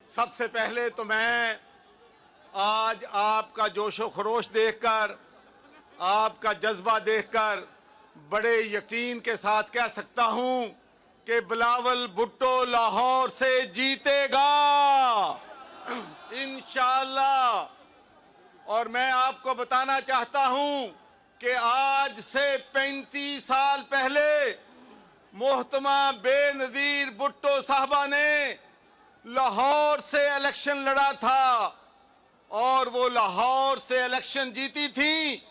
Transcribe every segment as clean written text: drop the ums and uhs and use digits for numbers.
सबसे पहले तो मैं आज आपका जोशो खरोश देखकर, आपका जज्बा देखकर बड़े यकीन के साथ कह सकता हूं कि बिलावल भुट्टो लाहौर से जीतेगा इंशाअल्लाह। और मैं आपको बताना चाहता हूं कि आज से 35 साल पहले मोहतरमा बेनज़ीर भुट्टो साहबा ने लाहौर से इलेक्शन लड़ा था और वो लाहौर से इलेक्शन जीती थी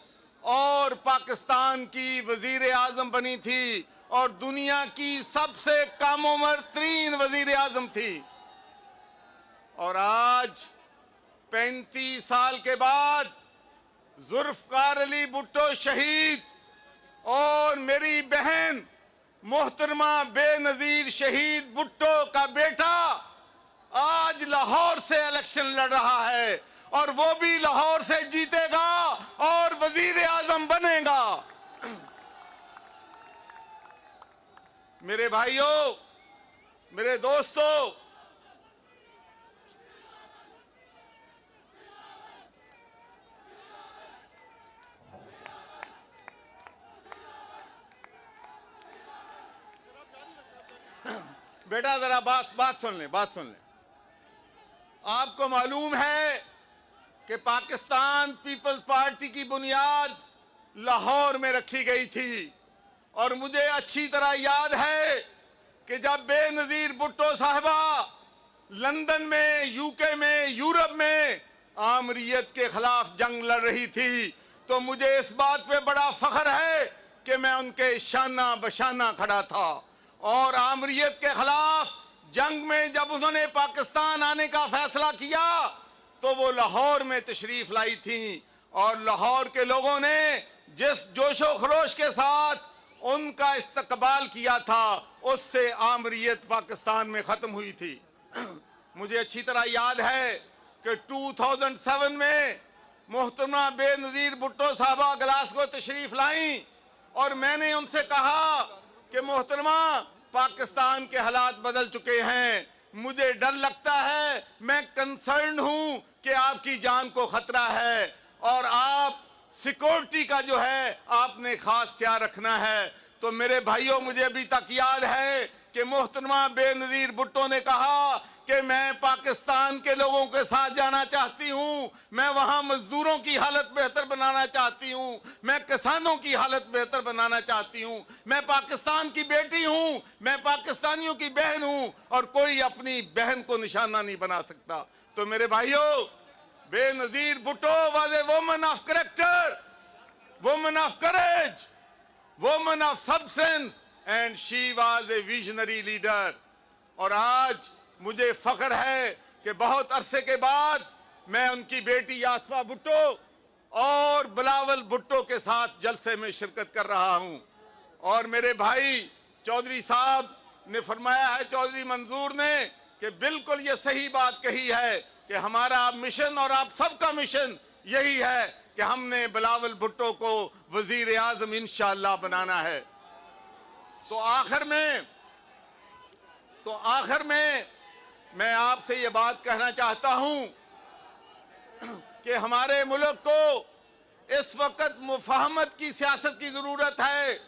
और पाकिस्तान की वजीर आजम बनी थी और दुनिया की सबसे कम उम्र तरीन वजीर आजम थी। और आज 35 साल के बाद जुल्फ़िकार अली भुट्टो शहीद और मेरी बहन मोहतरमा बेनज़ीर शहीद भुट्टो का बेटा आज लाहौर से इलेक्शन लड़ रहा है और वो भी लाहौर से जीतेगा और वजीर आजम बनेगा। मेरे भाइयों, मेरे दोस्तों, बेटा जरा बात सुन ले। आपको मालूम है कि पाकिस्तान पीपल्स पार्टी की बुनियाद लाहौर में रखी गई थी और मुझे अच्छी तरह याद है कि जब बेनज़ीर भुट्टो साहबा लंदन में, यूके में, यूरोप में आमरीयत के खिलाफ जंग लड़ रही थी तो मुझे इस बात पे बड़ा फख्र है कि मैं उनके शाना बशाना खड़ा था। और आमरीयत के खिलाफ जंग में जब उन्होंने पाकिस्तान आने का फैसला किया तो वो लाहौर में तशरीफ लाई थी और लाहौर के लोगों ने जिस जोशो खरोश के साथ उनका इस्तकबाल किया था उससे आमरीयत पाकिस्तान में ख़त्म हुई थी। मुझे अच्छी तरह याद है कि 2007 में मोहतरमा बेनज़ीर भुट्टो साहबा ग्लासगो तशरीफ लाई और मैंने उनसे कहा कि मोहतरमा पाकिस्तान के हालात बदल चुके हैं, मुझे डर लगता है, मैं कंसर्न हूं कि आपकी जान को खतरा है और आप सिक्योरिटी का जो है आपने खास ख्याल रखना है। तो मेरे भाइयों, मुझे अभी तक याद है कि मोहतरमा बेनज़ीर भुट्टो ने कहा कि मैं पाकिस्तान के लोगों के साथ जाना चाहती हूं, मैं वहां मजदूरों की हालत बेहतर बनाना चाहती हूं, मैं किसानों की हालत बेहतर बनाना चाहती हूं, मैं पाकिस्तान की बेटी हूं, मैं पाकिस्तानियों की बहन हूं और कोई अपनी बहन को निशाना नहीं बना सकता। तो मेरे भाइयों, Benazir Bhutto was a woman of character, woman of courage, woman of substance and she was a visionary leader. और आज मुझे फख्र है कि बहुत अरसे के बाद मैं उनकी बेटी यासफा भुट्टो और बिलावल भुट्टो के साथ जलसे में शिरकत कर रहा हूं। और मेरे भाई चौधरी साहब ने फरमाया है, चौधरी मंजूर ने, कि बिल्कुल ये सही बात कही है कि हमारा मिशन और आप सबका मिशन यही है कि हमने बिलावल भुट्टो को वजीर आजम इंशाअल्लाह बनाना है। तो आखिर में मैं आपसे ये बात कहना चाहता हूं कि हमारे मुल्क को इस वक्त मुफाहमत की सियासत की ज़रूरत है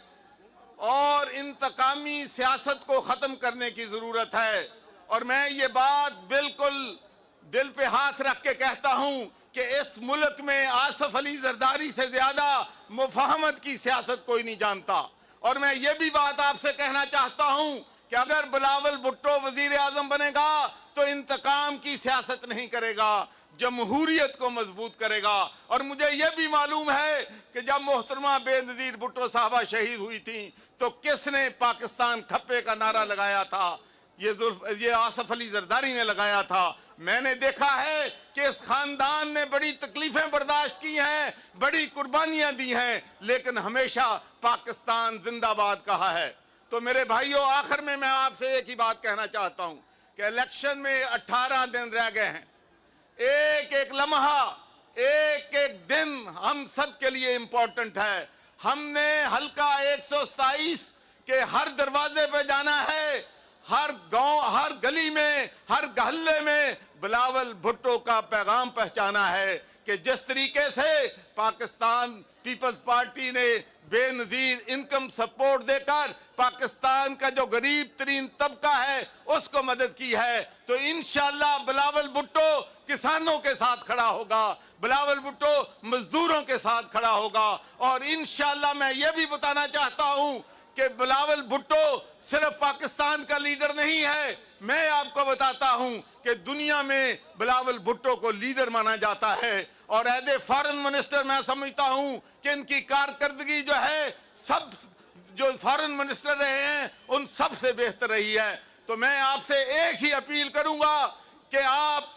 और इंतकामी सियासत को ख़त्म करने की ज़रूरत है। और मैं ये बात बिल्कुल दिल पे हाथ रख के कहता हूं कि इस मुल्क में आसिफ अली जरदारी से ज़्यादा मुफाहमत की सियासत कोई नहीं जानता। और मैं ये भी बात आपसे कहना चाहता हूं कि अगर बिलावल भुट्टो वजीर आजम बनेगा तो इंतकाम की सियासत नहीं करेगा, जमहूरियत को मजबूत करेगा। और मुझे यह भी मालूम है कि जब मोहतरमा बेनज़ीर भुट्टो साहबा शहीद हुई थी तो किसने पाकिस्तान खप्पे का नारा लगाया था? ये आसिफ अली जरदारी ने लगाया था। मैंने देखा है कि इस खानदान ने बड़ी तकलीफें बर्दाश्त की हैं, बड़ी कुर्बानियां दी हैं, लेकिन हमेशा पाकिस्तान जिंदाबाद कहा है। तो मेरे भाइयों, आखिर में मैं आपसे एक ही बात कहना चाहता हूं कि इलेक्शन में 18 दिन रह गए हैं। एक एक लम्हा, एक एक दिन हम सब के लिए इंपॉर्टेंट है। हमने हल्का 127 के हर दरवाजे पे जाना है हर गांव, हर गली में, हर गहल्ले में बिलावल भुट्टो का पैगाम पहुंचाना है कि जिस तरीके से पाकिस्तान पीपल्स पार्टी ने बेनजीर इनकम सपोर्ट देकर पाकिस्तान का जो गरीब तरीन तबका है उसको मदद की है, तो इंशाअल्लाह बिलावल भुट्टो किसानों के साथ खड़ा होगा, बिलावल भुट्टो मजदूरों के साथ खड़ा होगा। और इंशाअल्लाह मैं ये भी बताना चाहता हूं कि बिलावल भुट्टो सिर्फ पाकिस्तान का लीडर नहीं है, मैं आपको बताता हूं कि दुनिया में बिलावल भुट्टो को लीडर माना जाता है। और एज ए फॉरेन मिनिस्टर मैं समझता हूं कि इनकी कारकर्दगी जो है सब जो फॉरेन मिनिस्टर रहे हैं उन सब से बेहतर रही है। तो मैं आपसे एक ही अपील करूंगा कि आप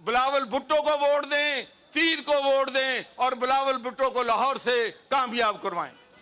बिलावल भुट्टो को वोट दें, तीर को वोट दें और बिलावल भुट्टो को लाहौर से कामयाब करवाएं।